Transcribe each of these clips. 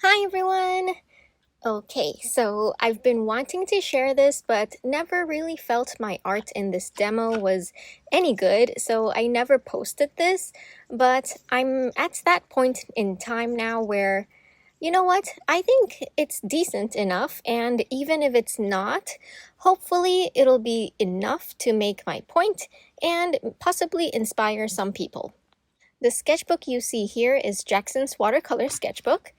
Hi everyone! Okay, so I've been wanting to share this, but never really felt my art in this demo was any good, so I never posted this. But I'm at that point in time now where, you know what, I think it's decent enough, and even if it's not, hopefully it'll be enough to make my point and possibly inspire some people. The sketchbook you see here is Jackson's watercolor sketchbook.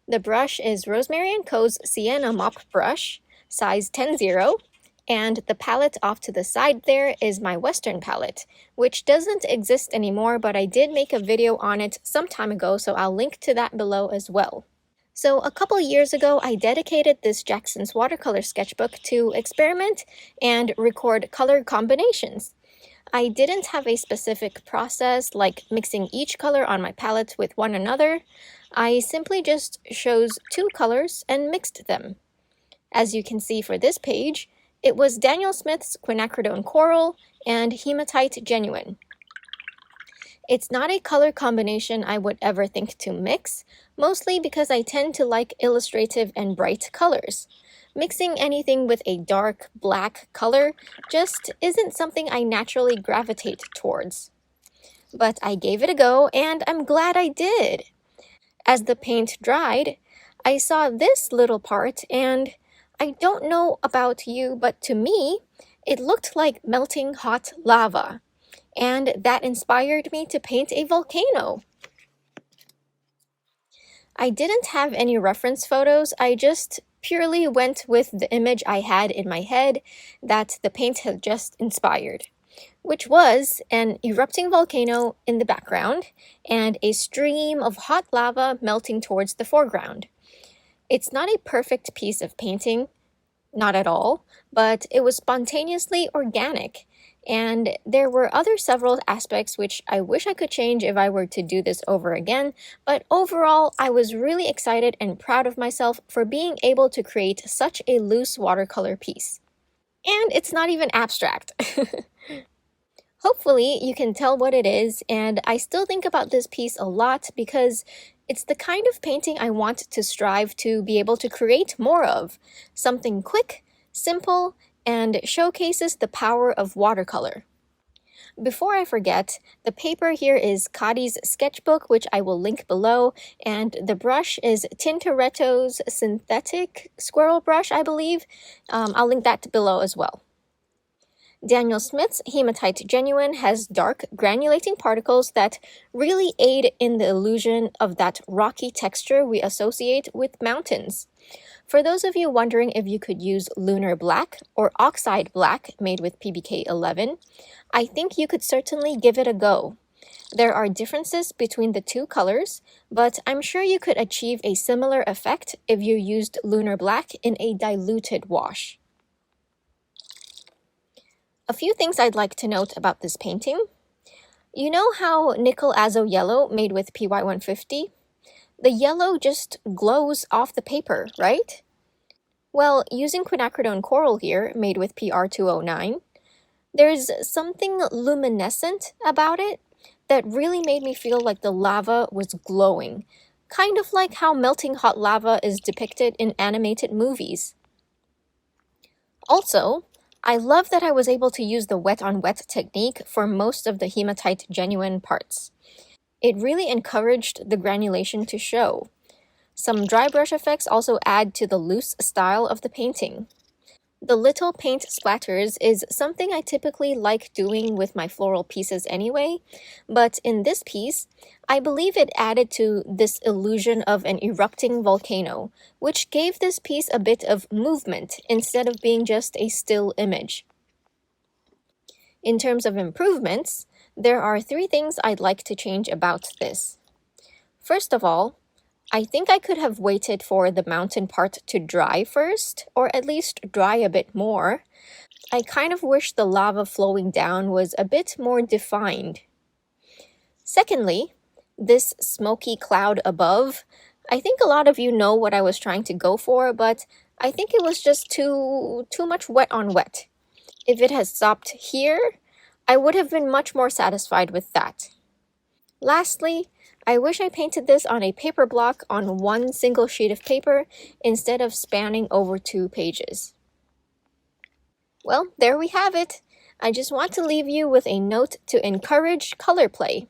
The brush is Rosemary&Co's Sienna Mop Brush, size 10-0, and the palette off to the side there is my Western palette, which doesn't exist anymore, but I did make a video on it some time ago, so I'll link to that below as well. So a couple years ago, I dedicated this Jackson's watercolor sketchbook to experiment and record color combinations. I didn't have a specific process like mixing each color on my palette with one another. I simply just chose two colors and mixed them. As you can see for this page, it was Daniel Smith's quinacridone coral and hematite genuine. It's not a color combination I would ever think to mix, mostly because I tend to like illustrative and bright colors. Mixing anything with a dark black color just isn't something I naturally gravitate towards. But I gave it a go, and I'm glad I did. As the paint dried, I saw this little part, and I don't know about you, but to me, it looked like melting hot lava. And that inspired me to paint a volcano. I didn't have any reference photos, I just purely went with the image I had in my head that the paint had just inspired, which was an erupting volcano in the background and a stream of hot lava melting towards the foreground. It's not a perfect piece of painting, not at all, but it was spontaneously organic. And there were several aspects which I wish I could change if I were to do this over again, but overall, I was really excited and proud of myself for being able to create such a loose watercolor piece. And it's not even abstract. Hopefully, you can tell what it is, and I still think about this piece a lot because it's the kind of painting I want to strive to be able to create more of. Something quick, simple, and showcases the power of watercolor. Before I forget, the paper here is Cadi's sketchbook, which I will link below, and the brush is Tintoretto's synthetic squirrel brush, I believe. I'll link that below as well. Daniel Smith's hematite genuine has dark granulating particles that really aid in the illusion of that rocky texture we associate with mountains. For those of you wondering if you could use lunar black or oxide black made with PBK 11, I think you could certainly give it a go. There are differences between the two colors, but I'm sure you could achieve a similar effect if you used lunar black in a diluted wash. A few things I'd like to note about this painting. You know how nickel azo yellow made with PY150? The yellow just glows off the paper, right? Well, using quinacridone coral here, made with PR209, there's something luminescent about it that really made me feel like the lava was glowing, kind of like how melting hot lava is depicted in animated movies. Also, I love that I was able to use the wet-on-wet technique for most of the hematite genuine parts. It really encouraged the granulation to show. Some dry brush effects also add to the loose style of the painting. The little paint splatters is something I typically like doing with my floral pieces anyway, but in this piece, I believe it added to this illusion of an erupting volcano, which gave this piece a bit of movement instead of being just a still image. In terms of improvements, there are 3 things I'd like to change about this. First of all, I think I could have waited for the mountain part to dry first, or at least dry a bit more. I kind of wish the lava flowing down was a bit more defined. Secondly, this smoky cloud above, I think a lot of you know what I was trying to go for, but I think it was just too much wet on wet. If it had stopped here, I would have been much more satisfied with that. Lastly, I wish I painted this on a paper block on one single sheet of paper instead of spanning over 2 pages. Well, there we have it. I just want to leave you with a note to encourage color play.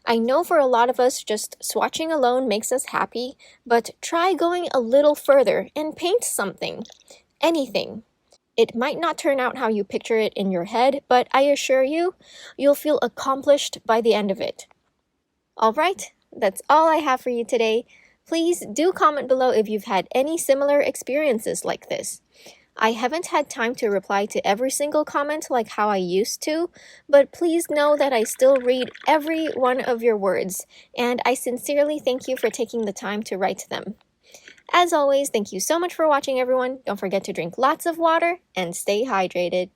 I know for a lot of us, just swatching alone makes us happy, but try going a little further and paint something. Anything. It might not turn out how you picture it in your head, but I assure you, you'll feel accomplished by the end of it. Alright, that's all I have for you today. Please do comment below if you've had any similar experiences like this. I haven't had time to reply to every single comment like how I used to, but please know that I still read every one of your words, and I sincerely thank you for taking the time to write them. As always, thank you so much for watching, everyone. Don't forget to drink lots of water and stay hydrated.